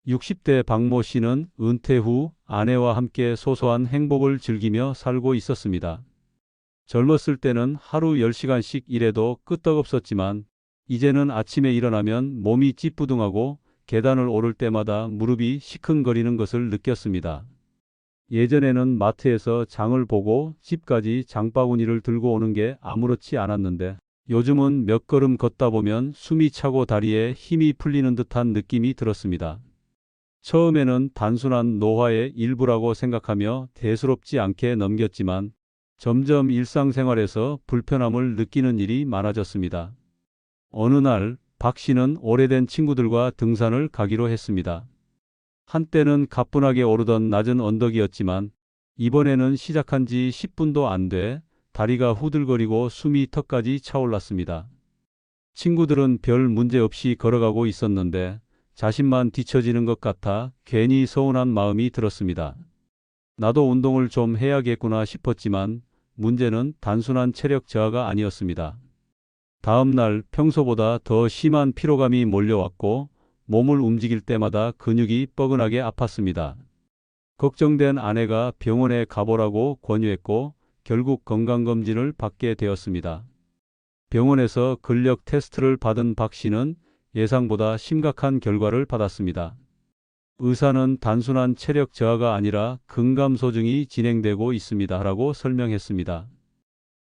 60대 박모 씨는 은퇴 후 아내와 함께 소소한 행복을 즐기며 살고 있었습니다. 젊었을 때는 하루 10시간씩 일해도 끄떡없었지만 이제는 아침에 일어나면 몸이 찌뿌둥하고 계단을 오를 때마다 무릎이 시큰거리는 것을 느꼈습니다. 예전에는 마트에서 장을 보고 집까지 장바구니를 들고 오는 게 아무렇지 않았는데 요즘은 몇 걸음 걷다 보면 숨이 차고 다리에 힘이 풀리는 듯한 느낌이 들었습니다. 처음에는 단순한 노화의 일부라고 생각하며 대수롭지 않게 넘겼지만 점점 일상생활에서 불편함을 느끼는 일이 많아졌습니다. 어느 날 박 씨는 오래된 친구들과 등산을 가기로 했습니다. 한때는 가뿐하게 오르던 낮은 언덕이었지만 이번에는 시작한 지 10분도 안 돼 다리가 후들거리고 숨이 턱까지 차올랐습니다. 친구들은 별 문제 없이 걸어가고 있었는데 자신만 뒤처지는 것 같아 괜히 서운한 마음이 들었습니다. 나도 운동을 좀 해야겠구나 싶었지만 문제는 단순한 체력 저하가 아니었습니다. 다음 날 평소보다 더 심한 피로감이 몰려왔고 몸을 움직일 때마다 근육이 뻐근하게 아팠습니다. 걱정된 아내가 병원에 가보라고 권유했고 결국 건강검진을 받게 되었습니다. 병원에서 근력 테스트를 받은 박 씨는 예상보다 심각한 결과를 받았습니다. 의사는 단순한 체력 저하가 아니라 근감소증이 진행되고 있습니다 라고 설명했습니다.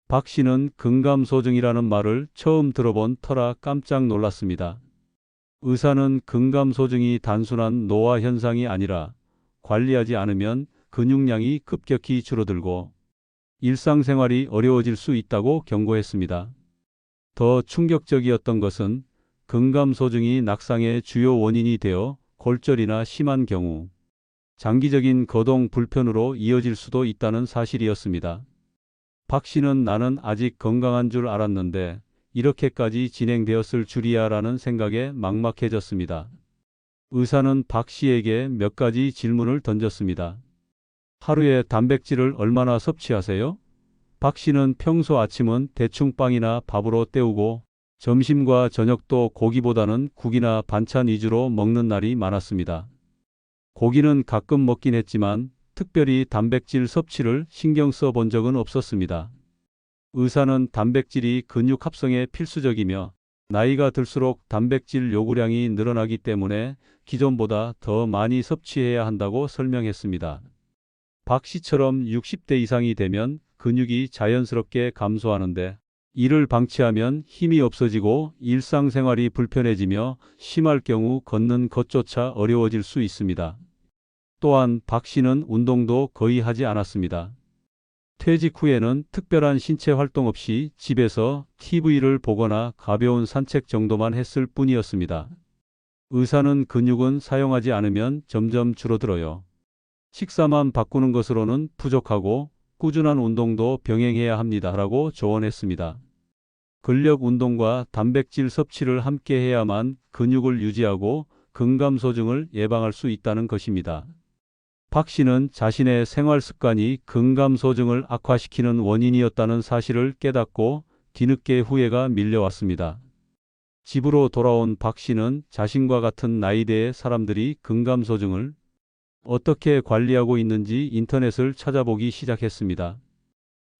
박 씨는 근감소증이라는 말을 처음 들어본 터라 깜짝 놀랐습니다. 의사는 근감소증이 단순한 노화 현상이 아니라 관리하지 않으면 근육량이 급격히 줄어들고 일상생활이 어려워질 수 있다고 경고했습니다. 더 충격적이었던 것은 근감소증이 낙상의 주요 원인이 되어 골절이나 심한 경우 장기적인 거동 불편으로 이어질 수도 있다는 사실이었습니다. 박 씨는 나는 아직 건강한 줄 알았는데 이렇게까지 진행되었을 줄이야 라는 생각에 막막해졌습니다. 의사는 박 씨에게 몇 가지 질문을 던졌습니다. 하루에 단백질을 얼마나 섭취하세요? 박 씨는 평소 아침은 대충 빵이나 밥으로 때우고 점심과 저녁도 고기보다는 국이나 반찬 위주로 먹는 날이 많았습니다. 고기는 가끔 먹긴 했지만 특별히 단백질 섭취를 신경 써본 적은 없었습니다. 의사는 단백질이 근육 합성에 필수적이며 나이가 들수록 단백질 요구량이 늘어나기 때문에 기존보다 더 많이 섭취해야 한다고 설명했습니다. 박 씨처럼 60대 이상이 되면 근육이 자연스럽게 감소하는데 이를 방치하면 힘이 없어지고 일상생활이 불편해지며 심할 경우 걷는 것조차 어려워질 수 있습니다. 또한 박 씨는 운동도 거의 하지 않았습니다. 퇴직 후에는 특별한 신체 활동 없이 집에서 TV를 보거나 가벼운 산책 정도만 했을 뿐이었습니다. 의사는 근육은 사용하지 않으면 점점 줄어들어요. 식사만 바꾸는 것으로는 부족하고 꾸준한 운동도 병행해야 합니다 라고 조언했습니다. 근력 운동과 단백질 섭취를 함께 해야만 근육을 유지하고 근감소증을 예방할 수 있다는 것입니다. 박 씨는 자신의 생활 습관이 근감소증을 악화시키는 원인이었다는 사실을 깨닫고 뒤늦게 후회가 밀려왔습니다. 집으로 돌아온 박 씨는 자신과 같은 나이대의 사람들이 근감소증을 어떻게 관리하고 있는지 인터넷을 찾아보기 시작했습니다.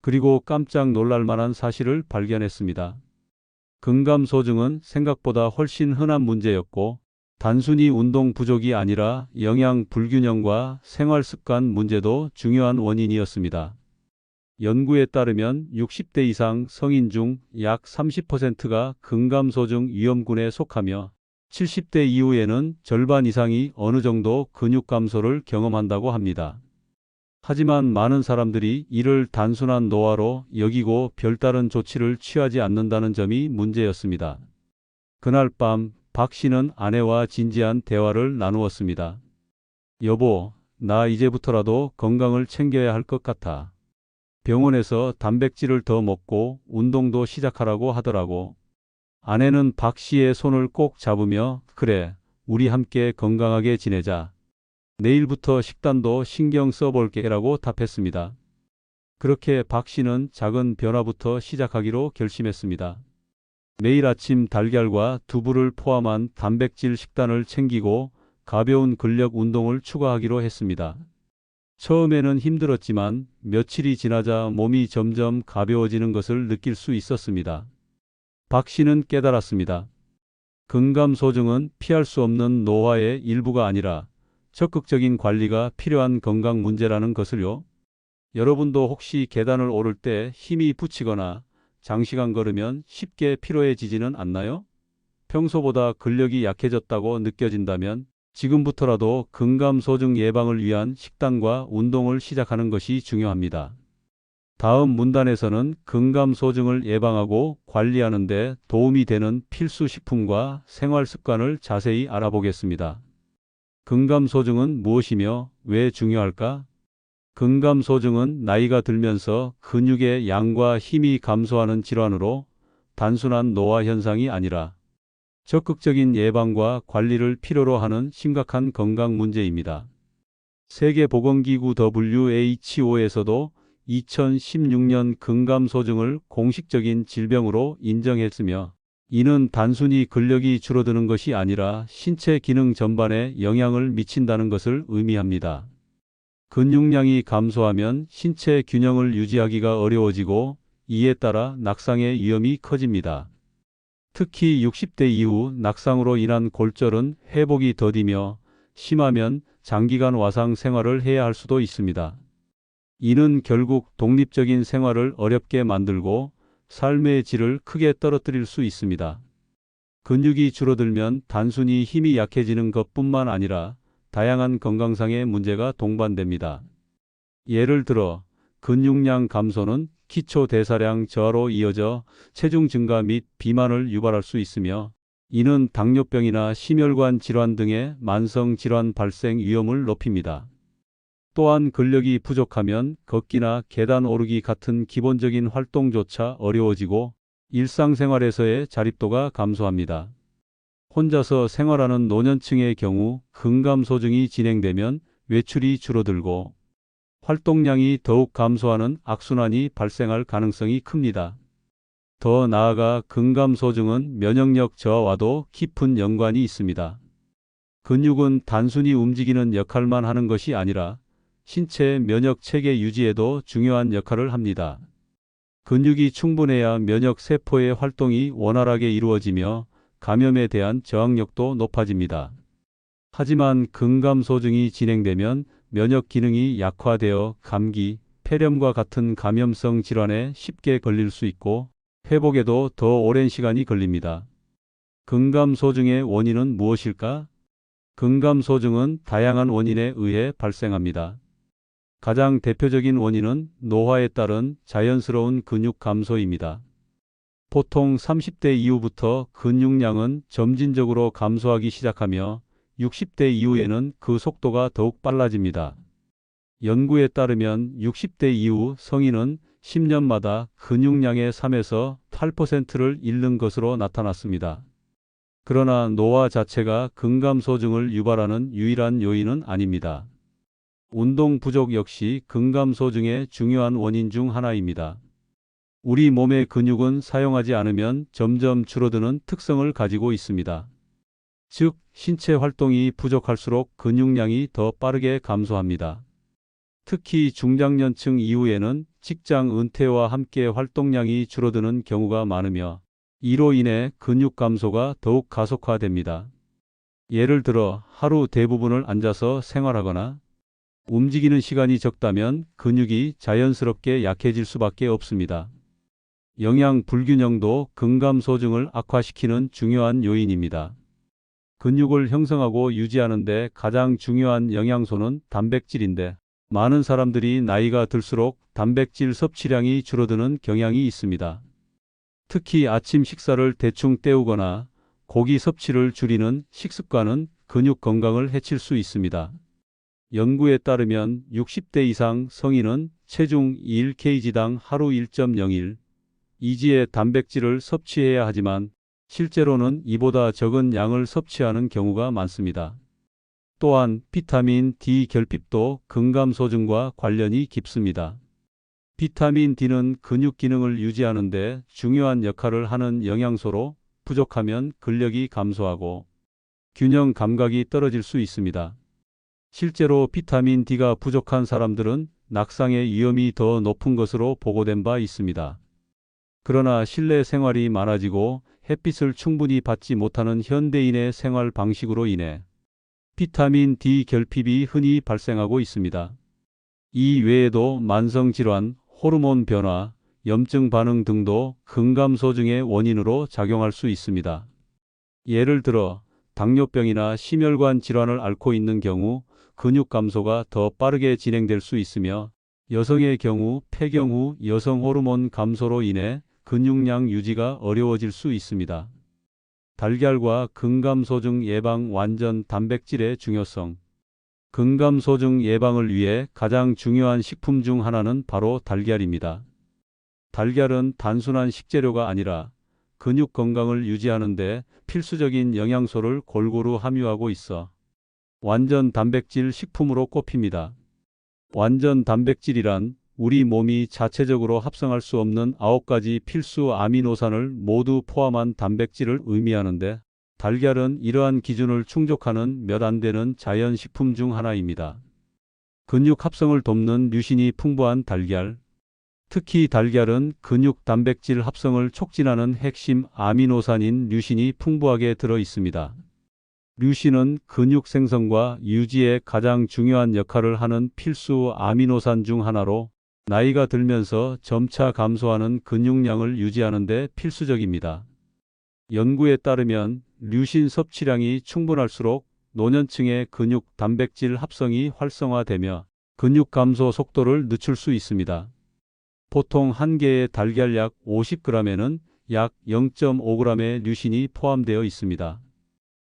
그리고 깜짝 놀랄 만한 사실을 발견했습니다. 근감소증은 생각보다 훨씬 흔한 문제였고 단순히 운동 부족이 아니라 영양 불균형과 생활 습관 문제도 중요한 원인이었습니다. 연구에 따르면 60대 이상 성인 중 약 30%가 근감소증 위험군에 속하며 70대 이후에는 절반 이상이 어느 정도 근육 감소를 경험한다고 합니다. 하지만 많은 사람들이 이를 단순한 노화로 여기고 별다른 조치를 취하지 않는다는 점이 문제였습니다. 그날 밤 박 씨는 아내와 진지한 대화를 나누었습니다. 여보, 나 이제부터라도 건강을 챙겨야 할 것 같아. 병원에서 단백질을 더 먹고 운동도 시작하라고 하더라고. 아내는 박 씨의 손을 꼭 잡으며 그래, 우리 함께 건강하게 지내자. 내일부터 식단도 신경 써볼게 라고 답했습니다. 그렇게 박 씨는 작은 변화부터 시작하기로 결심했습니다. 매일 아침 달걀과 두부를 포함한 단백질 식단을 챙기고 가벼운 근력 운동을 추가하기로 했습니다. 처음에는 힘들었지만 며칠이 지나자 몸이 점점 가벼워지는 것을 느낄 수 있었습니다. 박 씨는 깨달았습니다. 근감소증은 피할 수 없는 노화의 일부가 아니라 적극적인 관리가 필요한 건강 문제라는 것을요. 여러분도 혹시 계단을 오를 때 힘이 붙이거나 장시간 걸으면 쉽게 피로해지지는 않나요? 평소보다 근력이 약해졌다고 느껴진다면 지금부터라도 근감소증 예방을 위한 식단과 운동을 시작하는 것이 중요합니다. 다음 문단에서는 근감소증을 예방하고 관리하는 데 도움이 되는 필수 식품과 생활 습관을 자세히 알아보겠습니다. 근감소증은 무엇이며 왜 중요할까? 근감소증은 나이가 들면서 근육의 양과 힘이 감소하는 질환으로 단순한 노화 현상이 아니라 적극적인 예방과 관리를 필요로 하는 심각한 건강 문제입니다. 세계보건기구 WHO에서도 2016년 근감소증을 공식적인 질병으로 인정했으며, 이는 단순히 근력이 줄어드는 것이 아니라 신체 기능 전반에 영향을 미친다는 것을 의미합니다. 근육량이 감소하면 신체 균형을 유지하기가 어려워지고, 이에 따라 낙상의 위험이 커집니다. 특히 60대 이후 낙상으로 인한 골절은 회복이 더디며 심하면 장기간 와상 생활을 해야 할 수도 있습니다. 이는 결국 독립적인 생활을 어렵게 만들고 삶의 질을 크게 떨어뜨릴 수 있습니다. 근육이 줄어들면 단순히 힘이 약해지는 것뿐만 아니라 다양한 건강상의 문제가 동반됩니다. 예를 들어 근육량 감소는 기초 대사량 저하로 이어져 체중 증가 및 비만을 유발할 수 있으며, 이는 당뇨병이나 심혈관 질환 등의 만성 질환 발생 위험을 높입니다. 또한 근력이 부족하면 걷기나 계단 오르기 같은 기본적인 활동조차 어려워지고 일상생활에서의 자립도가 감소합니다. 혼자서 생활하는 노년층의 경우 근감소증이 진행되면 외출이 줄어들고 활동량이 더욱 감소하는 악순환이 발생할 가능성이 큽니다. 더 나아가 근감소증은 면역력 저하와도 깊은 연관이 있습니다. 근육은 단순히 움직이는 역할만 하는 것이 아니라 신체의 면역 체계 유지에도 중요한 역할을 합니다. 근육이 충분해야 면역 세포의 활동이 원활하게 이루어지며 감염에 대한 저항력도 높아집니다. 하지만 근감소증이 진행되면 면역 기능이 약화되어 감기, 폐렴과 같은 감염성 질환에 쉽게 걸릴 수 있고 회복에도 더 오랜 시간이 걸립니다. 근감소증의 원인은 무엇일까? 근감소증은 다양한 원인에 의해 발생합니다. 가장 대표적인 원인은 노화에 따른 자연스러운 근육 감소입니다. 보통 30대 이후부터 근육량은 점진적으로 감소하기 시작하며 60대 이후에는 그 속도가 더욱 빨라집니다. 연구에 따르면 60대 이후 성인은 10년마다 근육량의 3에서 8%를 잃는 것으로 나타났습니다. 그러나 노화 자체가 근감소증을 유발하는 유일한 요인은 아닙니다. 운동 부족 역시 근감소증의 중요한 원인 중 하나입니다. 우리 몸의 근육은 사용하지 않으면 점점 줄어드는 특성을 가지고 있습니다. 즉, 신체 활동이 부족할수록 근육량이 더 빠르게 감소합니다. 특히 중장년층 이후에는 직장 은퇴와 함께 활동량이 줄어드는 경우가 많으며, 이로 인해 근육 감소가 더욱 가속화됩니다. 예를 들어 하루 대부분을 앉아서 생활하거나 움직이는 시간이 적다면 근육이 자연스럽게 약해질 수밖에 없습니다. 영양 불균형도 근감소증을 악화시키는 중요한 요인입니다. 근육을 형성하고 유지하는 데 가장 중요한 영양소는 단백질인데, 많은 사람들이 나이가 들수록 단백질 섭취량이 줄어드는 경향이 있습니다. 특히 아침 식사를 대충 때우거나 고기 섭취를 줄이는 식습관은 근육 건강을 해칠 수 있습니다. 연구에 따르면 60대 이상 성인은 체중 1kg당 하루 1.01 이지의 단백질을 섭취해야 하지만 실제로는 이보다 적은 양을 섭취하는 경우가 많습니다. 또한 비타민 D 결핍도 근감소증과 관련이 깊습니다. 비타민 D는 근육 기능을 유지하는 데 중요한 역할을 하는 영양소로 부족하면 근력이 감소하고 균형 감각이 떨어질 수 있습니다. 실제로 비타민 D가 부족한 사람들은 낙상의 위험이 더 높은 것으로 보고된 바 있습니다. 그러나 실내 생활이 많아지고 햇빛을 충분히 받지 못하는 현대인의 생활 방식으로 인해 비타민 D 결핍이 흔히 발생하고 있습니다. 이 외에도 만성질환, 호르몬 변화, 염증 반응 등도 근감소증의 원인으로 작용할 수 있습니다. 예를 들어 당뇨병이나 심혈관 질환을 앓고 있는 경우 근육 감소가 더 빠르게 진행될 수 있으며, 여성의 경우 폐경 후 여성 호르몬 감소로 인해 근육량 유지가 어려워질 수 있습니다. 달걀과 근감소증 예방. 완전 단백질의 중요성. 근감소증 예방을 위해 가장 중요한 식품 중 하나는 바로 달걀입니다. 달걀은 단순한 식재료가 아니라 근육 건강을 유지하는 데 필수적인 영양소를 골고루 함유하고 있어 완전 단백질 식품으로 꼽힙니다. 완전 단백질이란 우리 몸이 자체적으로 합성할 수 없는 9가지 필수 아미노산을 모두 포함한 단백질을 의미하는데, 달걀은 이러한 기준을 충족하는 몇 안 되는 자연식품 중 하나입니다. 근육 합성을 돕는 류신이 풍부한 달걀. 특히 달걀은 근육 단백질 합성을 촉진하는 핵심 아미노산인 류신이 풍부하게 들어 있습니다. 류신은 근육 생성과 유지에 가장 중요한 역할을 하는 필수 아미노산 중 하나로 나이가 들면서 점차 감소하는 근육량을 유지하는 데 필수적입니다. 연구에 따르면 류신 섭취량이 충분할수록 노년층의 근육 단백질 합성이 활성화되며 근육 감소 속도를 늦출 수 있습니다. 보통 한 개의 달걀 약 50g에는 약 0.5g의 류신이 포함되어 있습니다.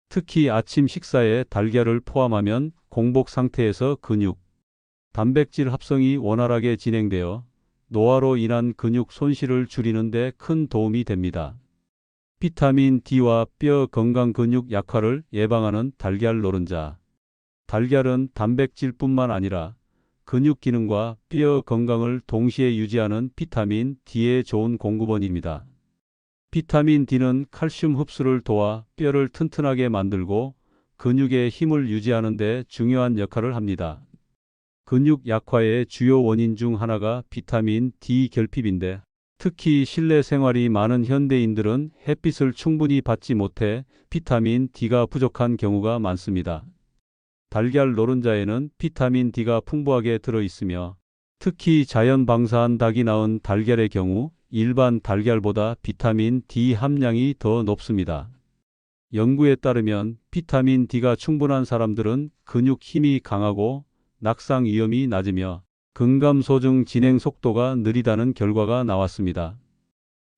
특히 아침 식사에 달걀을 포함하면 공복 상태에서 근육, 단백질 합성이 원활하게 진행되어 노화로 인한 근육 손실을 줄이는 데 큰 도움이 됩니다. 비타민 D와 뼈 건강 근육 약화를 예방하는 달걀 노른자. 달걀은 단백질뿐만 아니라 근육 기능과 뼈 건강을 동시에 유지하는 비타민 D의 좋은 공급원입니다. 비타민 D는 칼슘 흡수를 도와 뼈를 튼튼하게 만들고 근육의 힘을 유지하는 데 중요한 역할을 합니다. 근육 약화의 주요 원인 중 하나가 비타민 D 결핍인데, 특히 실내 생활이 많은 현대인들은 햇빛을 충분히 받지 못해 비타민 D가 부족한 경우가 많습니다. 달걀 노른자에는 비타민 D가 풍부하게 들어 있으며, 특히 자연 방사한 닭이 낳은 달걀의 경우 일반 달걀보다 비타민 D 함량이 더 높습니다. 연구에 따르면 비타민 D가 충분한 사람들은 근육 힘이 강하고 낙상 위험이 낮으며 근감소증 진행 속도가 느리다는 결과가 나왔습니다.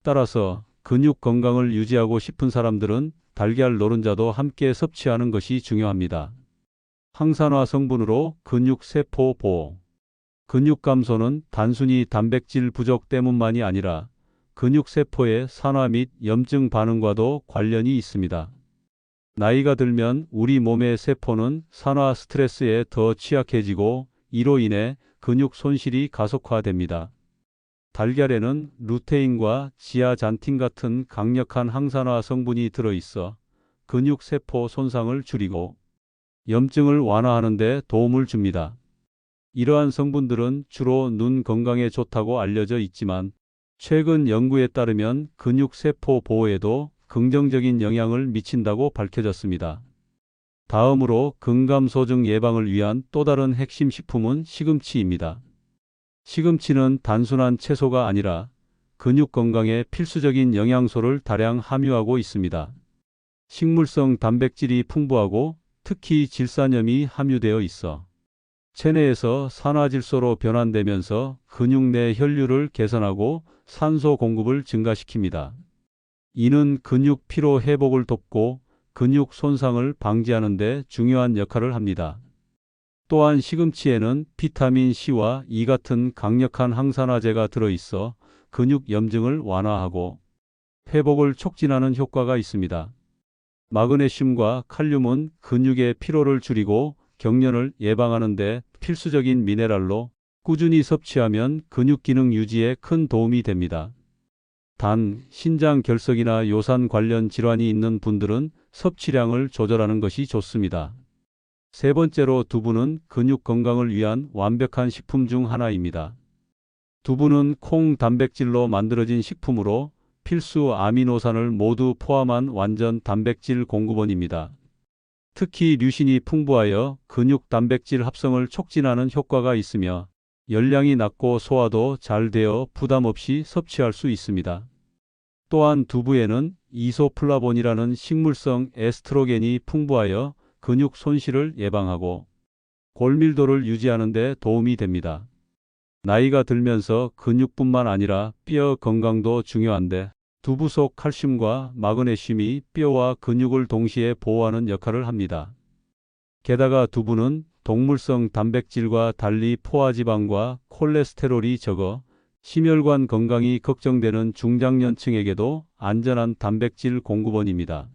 따라서 근육 건강을 유지하고 싶은 사람들은 달걀 노른자도 함께 섭취하는 것이 중요합니다. 항산화 성분으로 근육 세포 보호. 근육 감소는 단순히 단백질 부족 때문만이 아니라 근육 세포의 산화 및 염증 반응과도 관련이 있습니다. 나이가 들면 우리 몸의 세포는 산화 스트레스에 더 취약해지고 이로 인해 근육 손실이 가속화됩니다. 달걀에는 루테인과 지아잔틴 같은 강력한 항산화 성분이 들어있어 근육 세포 손상을 줄이고 염증을 완화하는 데 도움을 줍니다. 이러한 성분들은 주로 눈 건강에 좋다고 알려져 있지만, 최근 연구에 따르면 근육 세포 보호에도 긍정적인 영향을 미친다고 밝혀졌습니다. 다음으로 근감소증 예방을 위한 또 다른 핵심 식품은 시금치입니다. 시금치는 단순한 채소가 아니라 근육 건강에 필수적인 영양소를 다량 함유하고 있습니다. 식물성 단백질이 풍부하고 특히 질산염이 함유되어 있어 체내에서 산화질소로 변환되면서 근육 내 혈류를 개선하고 산소 공급을 증가시킵니다. 이는 근육 피로 회복을 돕고 근육 손상을 방지하는 데 중요한 역할을 합니다. 또한 시금치에는 비타민 C와 E 같은 강력한 항산화제가 들어있어 근육 염증을 완화하고 회복을 촉진하는 효과가 있습니다. 마그네슘과 칼륨은 근육의 피로를 줄이고 경련을 예방하는 데 필수적인 미네랄로 꾸준히 섭취하면 근육 기능 유지에 큰 도움이 됩니다. 단, 신장 결석이나 요산 관련 질환이 있는 분들은 섭취량을 조절하는 것이 좋습니다. 세 번째로 두부는 근육 건강을 위한 완벽한 식품 중 하나입니다. 두부는 콩 단백질로 만들어진 식품으로 필수 아미노산을 모두 포함한 완전 단백질 공급원입니다. 특히 류신이 풍부하여 근육 단백질 합성을 촉진하는 효과가 있으며 열량이 낮고 소화도 잘 되어 부담 없이 섭취할 수 있습니다. 또한 두부에는 이소플라본이라는 식물성 에스트로겐이 풍부하여 근육 손실을 예방하고 골밀도를 유지하는 데 도움이 됩니다. 나이가 들면서 근육뿐만 아니라 뼈 건강도 중요한데 두부 속 칼슘과 마그네슘이 뼈와 근육을 동시에 보호하는 역할을 합니다. 게다가 두부는 동물성 단백질과 달리 포화지방과 콜레스테롤이 적어 심혈관 건강이 걱정되는 중장년층에게도 안전한 단백질 공급원입니다.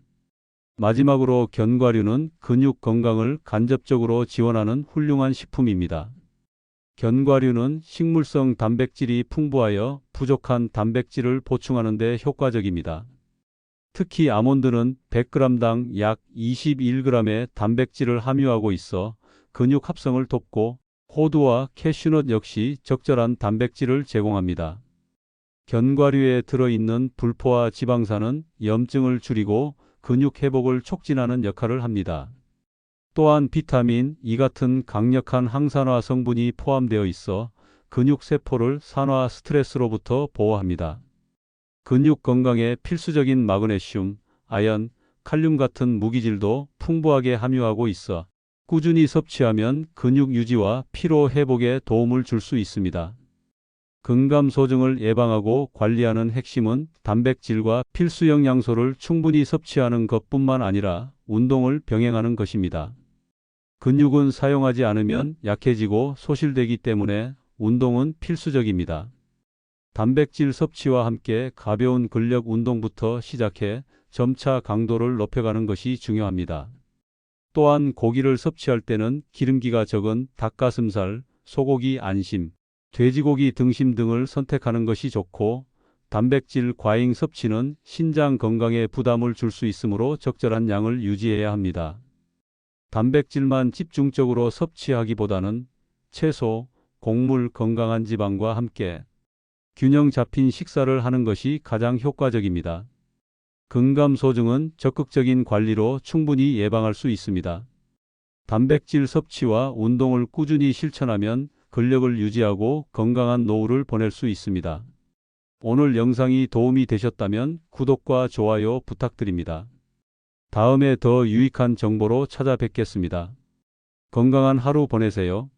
마지막으로 견과류는 근육 건강을 간접적으로 지원하는 훌륭한 식품입니다. 견과류는 식물성 단백질이 풍부하여 부족한 단백질을 보충하는 데 효과적입니다. 특히 아몬드는 100g당 약 21g의 단백질을 함유하고 있어 근육 합성을 돕고 호두와 캐슈넛 역시 적절한 단백질을 제공합니다. 견과류에 들어있는 불포화 지방산은 염증을 줄이고 근육 회복을 촉진하는 역할을 합니다. 또한 비타민 E 같은 강력한 항산화 성분이 포함되어 있어 근육 세포를 산화 스트레스로부터 보호합니다. 근육 건강에 필수적인 마그네슘, 아연, 칼륨 같은 무기질도 풍부하게 함유하고 있어 꾸준히 섭취하면 근육 유지와 피로 회복에 도움을 줄 수 있습니다. 근감소증을 예방하고 관리하는 핵심은 단백질과 필수 영양소를 충분히 섭취하는 것뿐만 아니라 운동을 병행하는 것입니다. 근육은 사용하지 않으면 약해지고 소실되기 때문에 운동은 필수적입니다. 단백질 섭취와 함께 가벼운 근력 운동부터 시작해 점차 강도를 높여가는 것이 중요합니다. 또한 고기를 섭취할 때는 기름기가 적은 닭가슴살, 소고기 안심, 돼지고기 등심 등을 선택하는 것이 좋고 단백질 과잉 섭취는 신장 건강에 부담을 줄 수 있으므로 적절한 양을 유지해야 합니다. 단백질만 집중적으로 섭취하기보다는 채소, 곡물, 건강한 지방과 함께 균형 잡힌 식사를 하는 것이 가장 효과적입니다. 근감소증은 적극적인 관리로 충분히 예방할 수 있습니다. 단백질 섭취와 운동을 꾸준히 실천하면 근력을 유지하고 건강한 노후를 보낼 수 있습니다. 오늘 영상이 도움이 되셨다면 구독과 좋아요 부탁드립니다. 다음에 더 유익한 정보로 찾아뵙겠습니다. 건강한 하루 보내세요.